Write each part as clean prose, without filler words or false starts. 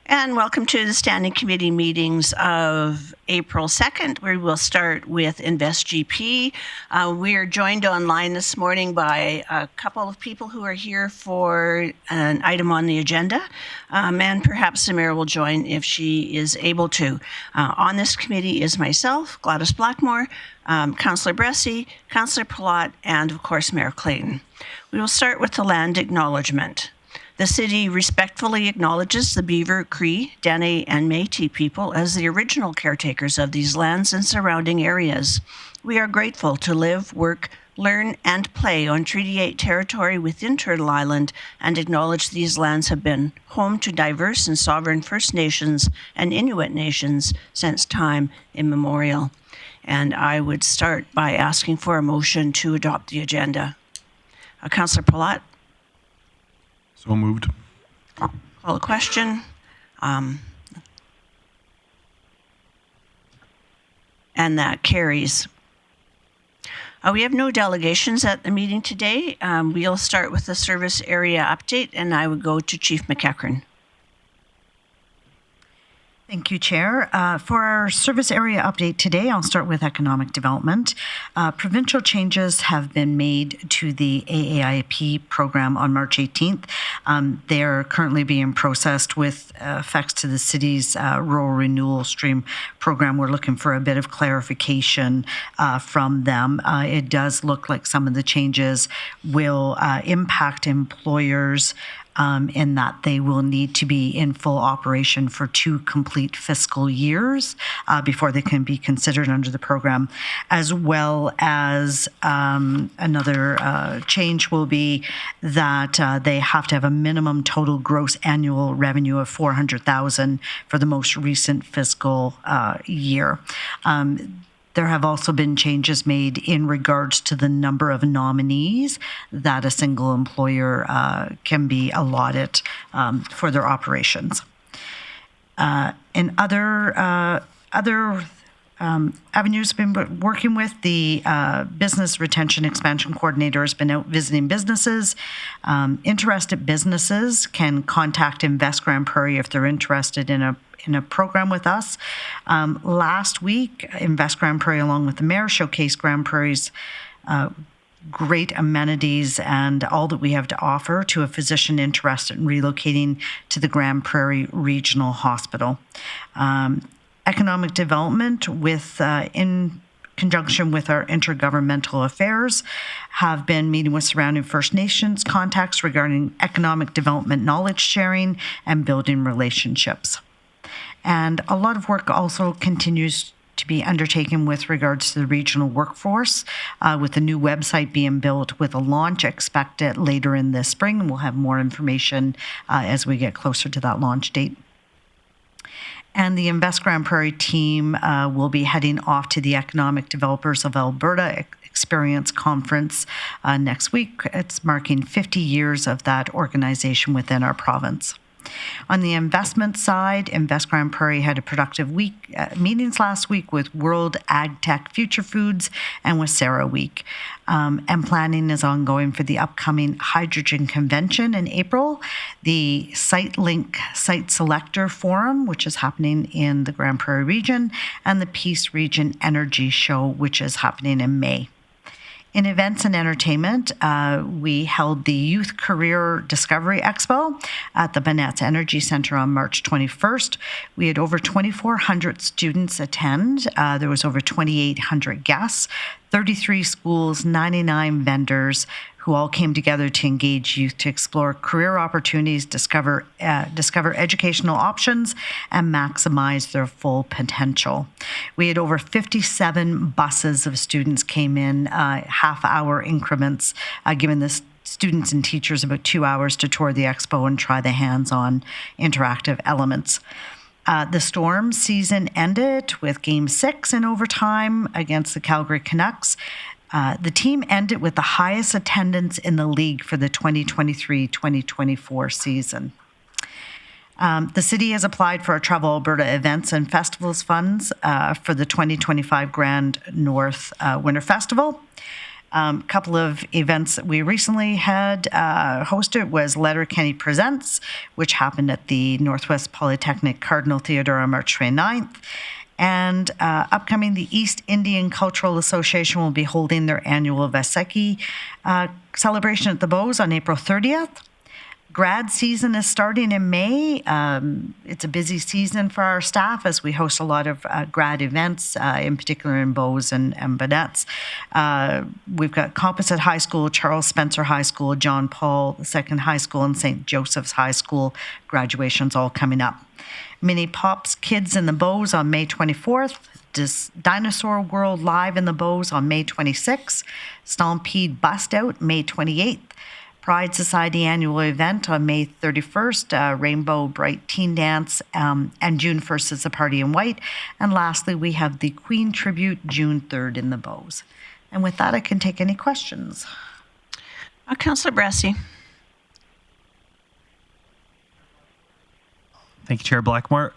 And welcome to the Standing Committee meetings of April 2nd, where we'll start with InvestGP. We are joined online this morning by a couple of people who are here for an item on the agenda, and perhaps the mayor will join if she is able to. On this committee is myself, Gladys Blackmore, Councillor Bressie, Councillor Palat, and of course Mayor Clayton. We will start with the land acknowledgement. The city respectfully acknowledges the Beaver, Cree, Dene, and Métis people as the original caretakers of these lands and surrounding areas. We are grateful to live, work, learn, and play on Treaty 8 territory within Turtle Island and acknowledge these lands have been home to diverse and sovereign First Nations and Inuit nations since time immemorial. And I would start by asking for a motion to adopt the agenda. Councillor Palat. So moved. Call a question. And that carries. We have no delegations at the meeting today. We'll start with the service area update, and I would go to Chief McEachern. Thank you, Chair. For our service area update today, I'll start with economic development. Provincial changes have been made to the AAIP program on March 18th. They're currently being processed with effects to the city's rural renewal stream program. We're looking for a bit of clarification from them. It does look like some of the changes will impact employers in that they will need to be in full operation for 2 complete fiscal years before they can be considered under the program, as well as another change will be that they have to have a minimum total gross annual revenue of $400,000 for the most recent fiscal year. There have also been changes made in regards to the number of nominees that a single employer can be allotted for their operations. In other avenues, been working with the Business Retention Expansion Coordinator has been out visiting businesses. Interested businesses can contact Invest Grande Prairie if they're interested in a program with us. Last week, Invest Grande Prairie, along with the mayor, showcased Grande Prairie's great amenities and all that we have to offer to a physician interested in relocating to the Grande Prairie Regional Hospital. Economic development in conjunction with our intergovernmental affairs have been meeting with surrounding First Nations contacts regarding economic development knowledge sharing and building relationships. And a lot of work also continues to be undertaken with regards to the regional workforce, with the new website being built with a launch expected later in the spring. And we'll have more information as we get closer to that launch date. And the Invest Grande Prairie team will be heading off to the Economic Developers of Alberta Experience Conference next week. It's marking 50 years of that organization within our province. On the investment side, Invest Grande Prairie had a productive week, meetings last week with World Ag Tech Future Foods and with Sarah Week. And planning is ongoing for the upcoming Hydrogen Convention in April, the SiteLink Site Selector Forum, which is happening in the Grande Prairie region, and the Peace Region Energy Show, which is happening in May. In events and entertainment, we held the Youth Career Discovery Expo at the Bonnettes Energy Center on March 21st. We had over 2,400 students attend. There was over 2,800 guests, 33 schools, 99 vendors who all came together to engage youth to explore career opportunities, discover educational options, and maximize their full potential. We had over 57 buses of students came in, half-hour increments, giving the students and teachers about 2 hours to tour the expo and try the hands-on interactive elements. The Storm season ended with Game 6 in overtime against the Calgary Canucks. The team ended with the highest attendance in the league for the 2023-2024 season. The city has applied for a Travel Alberta Events and Festivals funds for the 2025 Grand North Winter Festival. Couple of events that we recently had hosted was Letterkenny Presents, which happened at the Northwest Polytechnic Cardinal Theatre on March 29th. And upcoming, the East Indian Cultural Association will be holding their annual Vaisakhi celebration at the Bows on April 30th. Grad season is starting in May. It's a busy season for our staff as we host a lot of grad events, in particular in Bows and Bannettes. We've got Composite High School, Charles Spencer High School, John Paul II High School, and St. Joseph's High School graduations all coming up. Mini Pops Kids in the Bows on May 24th. Dinosaur World Live in the Bows on May 26th. Stampede Bust Out May 28th. Pride Society annual event on May 31st, Rainbow Bright Teen Dance, and June 1st is a Party in White. And lastly, we have the Queen Tribute June 3rd in the Bows. And with that, I can take any questions. Councillor Bressy. Thank you, Chair Blackmore.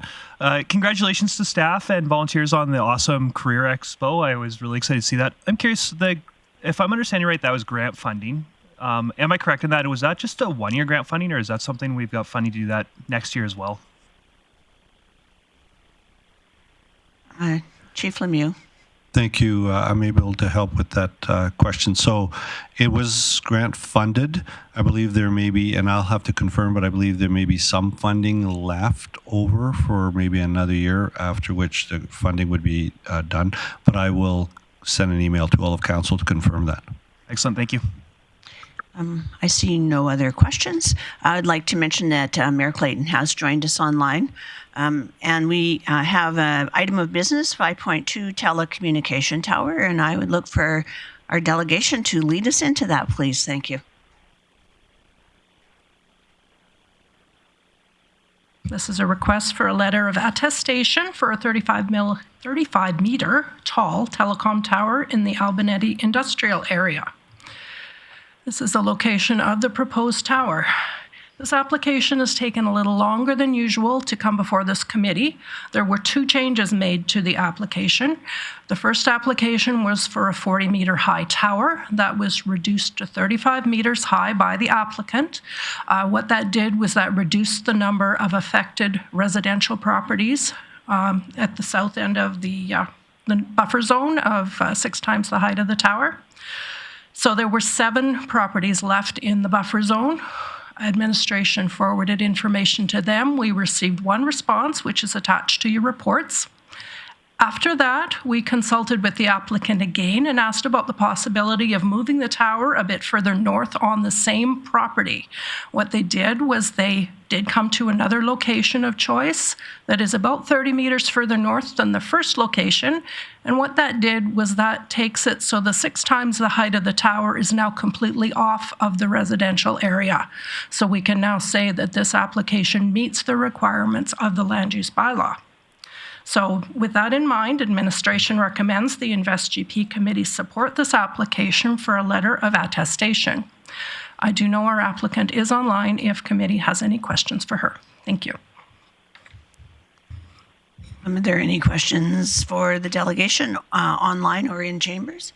Congratulations to staff and volunteers on the awesome Career Expo. I was really excited to see that. I'm curious, if I'm understanding right, that was grant funding. Am I correct in that? Was that just a one-year grant funding, or is that something we've got funding to do that next year as well? Chief Lemieux. Thank you. I'm able to help with that question. So it was grant funded. I believe there may be, and I'll have to confirm, but I believe there may be some funding left over for maybe another year, after which the funding would be done. But I will send an email to all of council to confirm that. Excellent. Thank you. I see no other questions. I'd like to mention that Mayor Clayton has joined us online. And we have an item of business, 5.2 Telecommunication Tower, and I would look for our delegation to lead us into that, please. Thank you. This is a request for a letter of attestation for a 35-meter tall telecom tower in the Albanetti industrial area. This is the location of the proposed tower. This application has taken a little longer than usual to come before this committee. There were two changes made to the application. The first application was for a 40-meter high tower that was reduced to 35 meters high by the applicant. What that did was that reduced the number of affected residential properties at the south end of the buffer zone of 6 times the height of the tower. So there were 7 properties left in the buffer zone. Administration forwarded information to them. We received 1 response, which is attached to your reports. After that, we consulted with the applicant again and asked about the possibility of moving the tower a bit further north on the same property. What they did was they did come to another location of choice that is about 30 meters further north than the first location. And what that did was that takes it so the 6 times the height of the tower is now completely off of the residential area. So we can now say that this application meets the requirements of the land use bylaw. So with that in mind, administration recommends the InvestGP committee support this application for a letter of attestation. I do know our applicant is online if committee has any questions for her. Thank you. Are there any questions for the delegation online or in chambers?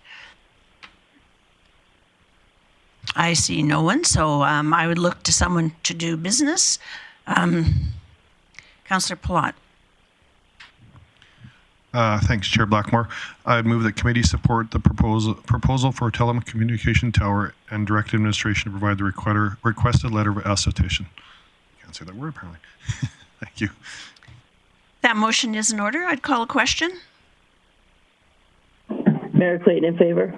I see no one, so I would look to someone to do business. Councillor Palat. Thanks, Chair Blackmore. I move that committee support the proposal for a telecommunication tower and direct administration to provide the requested letter of attestation. Can't say that word, apparently. Thank you. That motion is in order. I'd call a question. Mayor Clayton in favor.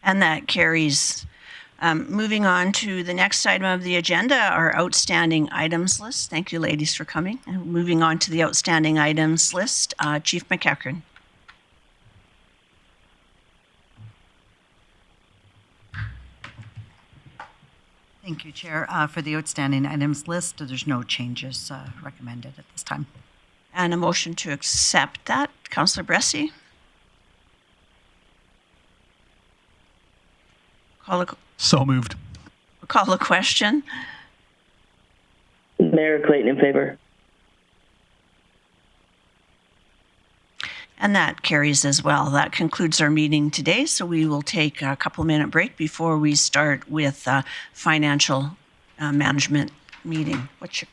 And that carries. Moving on to the next item of the agenda, our outstanding items list. Thank you, ladies, for coming. And moving on to the outstanding items list, Chief McEachern. Thank you, Chair. For the outstanding items list, there's no changes recommended at this time. And a motion to accept that. Councillor Bressy. So moved. Call a question. Mayor Clayton in favor. And that carries as well. That concludes our meeting today. So we will take a couple-minute break before we start with financial management meeting. What's your